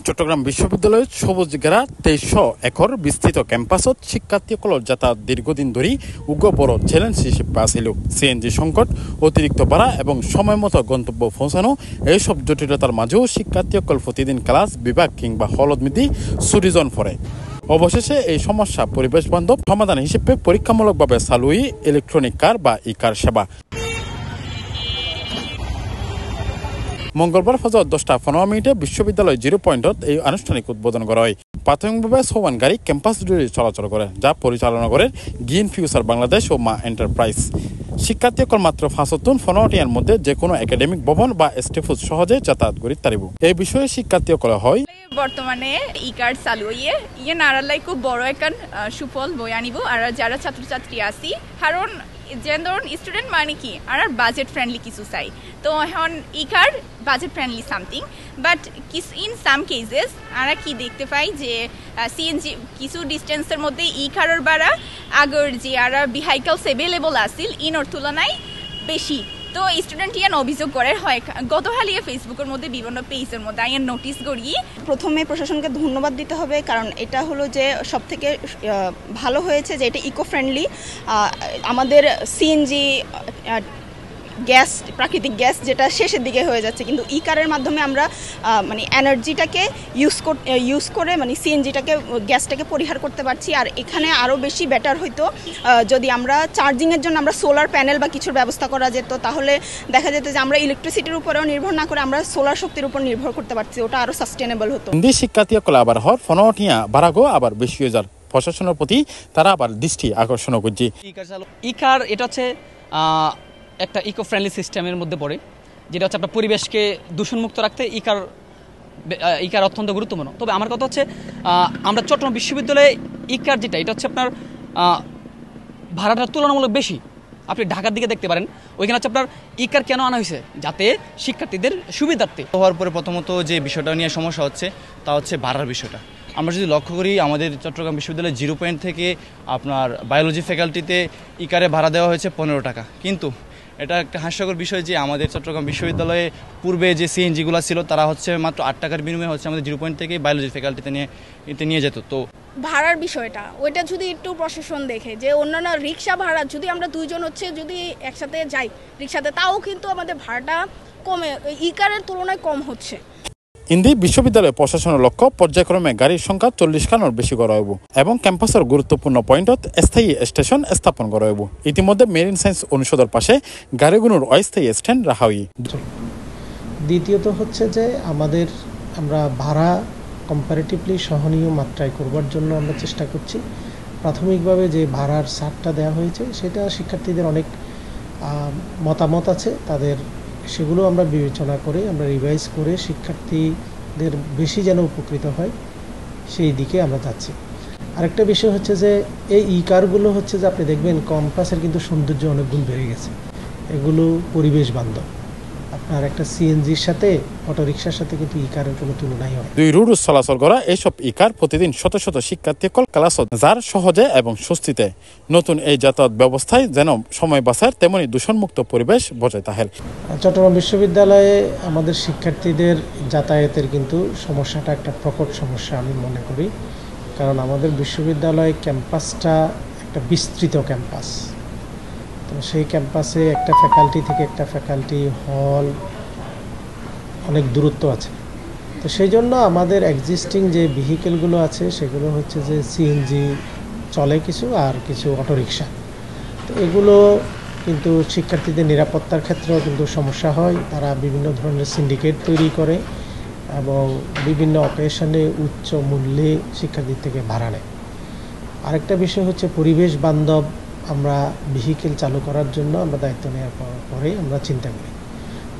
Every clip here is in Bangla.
চট্টগ্রাম বিশ্ববিদ্যালয়ের সবুজ ঘেরা ২৩০০ একর বিস্তৃত ক্যাম্পাসত শিক্ষার্থীসকলৰ যাতায়াত দীর্ঘদিন ধরে উগ্র বড় চ্যালেঞ্জ হিসেবে আছিল। সিএনজি সংকট, অতিরিক্ত ভাড়া এবং সময় মতো গন্তব্য পৌঁছানো এইসব জটিলতার মাঝেও শিক্ষার্থীসকল প্রতিদিন ক্লাস, বিভাগ কিংবা হলত মিতি ছুটিজন পড়ে। অবশেষে এই সমস্যা পরিবেশ বান্ধব সমাধান হিসেবে পরীক্ষামূলকভাবে চালু ইলেকট্রনিক কার বা ই কার সেবা। মঙ্গলবার ফজর 10:15 বিশ্ববিদ্যালয় 0 পয়েন্টত এই আনুষ্ঠানিক উদ্বোধন করা হয়। প্রাথমিকভাবে 6 গাড়ি ক্যাম্পাস জুড়ে চলাচল করে, যা পরিচালনা করে গ্রিন ফিউচার বাংলাদেশ ও মা এন্টারপ্রাইজ। শিক্ষার্থীসকল মাত্র 15 মধ্যে যে কোনো একাডেমিক ভবন বা স্টেফুজ সহজে যাতায়াত করি তারিব। এই বিষয়ে শিক্ষার্থীসকল হয় বর্তমানে ই কার্ড চালু ইয়ে নারালাই খুব বড় একটা সুফল বই আনিব। আর যারা ছাত্রছাত্রী আছি কারণ যে ধরুন স্টুডেন্ট মানে কি আর বাজেট ফ্রেন্ডলি কিছু চাই, তো এখন ই card budget friendly something, but in some cases আমরা কি দেখতে পাই যে সিএনজি কিছু ডিস্টেন্সের মধ্যে ই কার্ডের বাড়া আগের যে আর ভেহিকলস অ্যাভেলেবল আছিল ইনর তুলনায় বেশি। তো স্টুডেন্ট ইয়ান অভিযোগ করে হয় গত হালিয়ে ফেসবুকের মধ্যে বিভিন্ন পেজের মধ্যে আইয়ান নোটিস করি। প্রথমে প্রশাসনকে ধন্যবাদ দিতে হবে, কারণ এটা হলো যে সবথেকে ভালো হয়েছে যে এটা ইকো ফ্রেন্ডলি। আমাদের সিএনজি গ্যাস, প্রাকৃতিক গ্যাস যেটা শেষের দিকে হয়ে যাচ্ছে, কিন্তু ই কারের মাধ্যমে আমরা মানে এনার্জিটাকে ইউজ করে মানে সিএনজিটাকে গ্যাসটাকে পরিহার করতে পারছি। আর এখানে আরও বেশি বেটার হইতো যদি আমরা চার্জিংয়ের জন্য আমরা সোলার প্যানেল বা কিছুর ব্যবস্থা করা যেত, তাহলে দেখা যেত যে আমরা ইলেকট্রিসিটির উপরেও নির্ভর না করে আমরা সোলার শক্তির উপর নির্ভর করতে পারছি, ওটা আরও সাস্টেনেবল হতো। শিক্ষার্থীসকল আবার হর ফনটিয়া বাড়াগো আবার বেশি হয়ে যার প্রশাসনের প্রতি তারা আবার দৃষ্টি আকর্ষণ করছে। ই কার এটা হচ্ছে একটা ইকো ফ্রেন্ডলি সিস্টেমের মধ্যে পড়ে, যেটা হচ্ছে আপনার পরিবেশকে দূষণমুক্ত রাখতে ই কার অত্যন্ত গুরুত্বপূর্ণ। তবে আমার কথা হচ্ছে আমরা চট্টগ্রাম বিশ্ববিদ্যালয়ে ই কার যেটা এটা হচ্ছে আপনার ভাড়াটা তুলনামূলক বেশি। আপনি ঢাকার দিকে দেখতে পারেন, ওইখানে হচ্ছে আপনার ই কার কেন আনা হয়েছে, যাতে শিক্ষার্থীদের সুবিধার্থে। হওয়ার পরে প্রথমত যে বিষয়টা নিয়ে সমস্যা হচ্ছে তা হচ্ছে ভাড়ার বিষয়টা। আমরা যদি লক্ষ্য করি আমাদের চট্টগ্রাম বিশ্ববিদ্যালয়ের 0 পয়েন্ট থেকে আপনার বায়োলজি ফ্যাকাল্টিতে ই কারে ভাড়া দেওয়া হয়েছে 15 টাকা, কিন্তু এটা একটা হাস্যকর বিষয় যে আমাদের চট্টগ্রাম বিশ্ববিদ্যালয়ে পূর্বে যে সিএনজিগুলো ছিল তারা হচ্ছে মাত্র 8 টাকার বিনিময়ে হচ্ছে আমাদের 0 পয়েন্ট থেকে বায়োলজি ফ্যাকাল্টিতে নিয়ে যেত। তো ভাড়ার বিষয়টা ওইটা যদি একটু প্রশাসন দেখে যে অন্যান্য রিক্সা ভাড়া যদি আমরা দুইজন হচ্ছে যদি একসাথে যাই রিক্সাতে, তাও কিন্তু আমাদের ভাড়াটা কমে ই কারের তুলনায় কম হচ্ছে। ইন্দি বিশ্ববিদ্যালয় প্রশাসনের লক্ষ্য পর্যায়ক্রমে গাড়ির সংখ্যা 40 খানোর বেশি করা হইব এবং ক্যাম্পাসের গুরুত্বপূর্ণ পয়েন্টত স্থায়ী স্টেশন স্থাপন করা হইব। ইতিমধ্যে মেরিন সায়েন্স অনুষদের পাশে গাড়িগুলোর অস্থায়ী স্ট্যান্ড রাখা হই। দ্বিতীয়ত হচ্ছে যে আমরা ভাড়া কম্পারেটিভলি সহনীয় মাত্রায় করবার জন্য আমরা চেষ্টা করছি। প্রাথমিকভাবে যে ভাড়ার ছাড়টা দেওয়া হয়েছে সেটা শিক্ষার্থীদের অনেক মতামত আছে, তাদের সেগুলো আমরা বিবেচনা করে আমরা রিভাইজ করে শিক্ষার্থীদের বেশি যেন উপকৃত হয় সেই দিকে আমরা যাচ্ছি। আরেকটা বিষয় হচ্ছে যে এই ই কারগুলো হচ্ছে যে আপনি দেখবেন ক্যাম্পাসের কিন্তু সৌন্দর্য অনেক গুণ বেড়ে গেছে, এগুলো পরিবেশ বান্ধব। আপনার একটা সিএনজির সাথে অটোরিকশার সাথে কিন্তু ই কারের কোনো তুলনাই হয়। 2 রুট চলাচল করা এইসব ই কার প্রতিদিন শত শত শিক্ষার্থীসকল ক্লাসত যার সহজে এবং স্বস্তিতে। নতুন এই যাতায়াত ব্যবস্থায় যেন সময় বাঁচায় তেমনি দূষণমুক্ত পরিবেশ বজায় থাকে। চট্টগ্রাম বিশ্ববিদ্যালয়ে আমাদের শিক্ষার্থীদের যাতায়াতের কিন্তু সমস্যাটা একটা প্রকট সমস্যা আমি মনে করি, কারণ আমাদের বিশ্ববিদ্যালয় ক্যাম্পাসটা একটা বিস্তৃত ক্যাম্পাস। তো সেই ক্যাম্পাসে একটা ফ্যাকাল্টি থেকে একটা ফ্যাকাল্টি হল অনেক দূরত্ব আছে। তো সেই জন্য আমাদের এক্সিস্টিং যে ভেহিকেলগুলো আছে সেগুলো হচ্ছে যে সিএনজি চলে কিছু আর কিছু অটোরিকশা। তো এগুলো কিন্তু শিক্ষার্থীদের নিরাপত্তার ক্ষেত্রেও কিন্তু সমস্যা হয়। তারা বিভিন্ন ধরনের সিন্ডিকেট তৈরি করে এবং বিভিন্ন অকেশনে উচ্চ মূল্যে শিক্ষার্থীর থেকে ভাড়া নেয়। আরেকটা বিষয় হচ্ছে পরিবেশ বান্ধব আমরা ভেহিকেল চালু করার জন্য আমরা দায়িত্ব নেওয়ার পরে আমরা চিন্তা করি।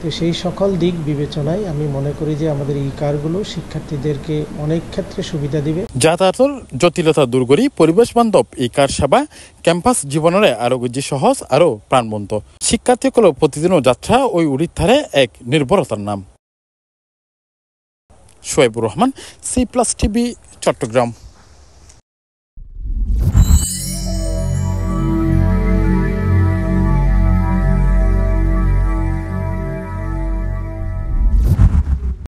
তো সেই সকল দিক বিবেচনায় আমি মনে করি যে আমাদের ই কারগুলো শিক্ষার্থীদেরকে অনেক ক্ষেত্রে সুবিধা দিবে। যাতায়াতের জটিলতা দূর করি পরিবেশ বান্ধব ই কার সেবা ক্যাম্পাস জীবনের আরো সহজ আরো প্রাণবন্ত। শিক্ষার্থীসকল প্রতিদিনও যাত্রা ওই উড়িধারে এক নির্ভরতার নাম। Shoebur Rahman, C+ TV, Chittagong.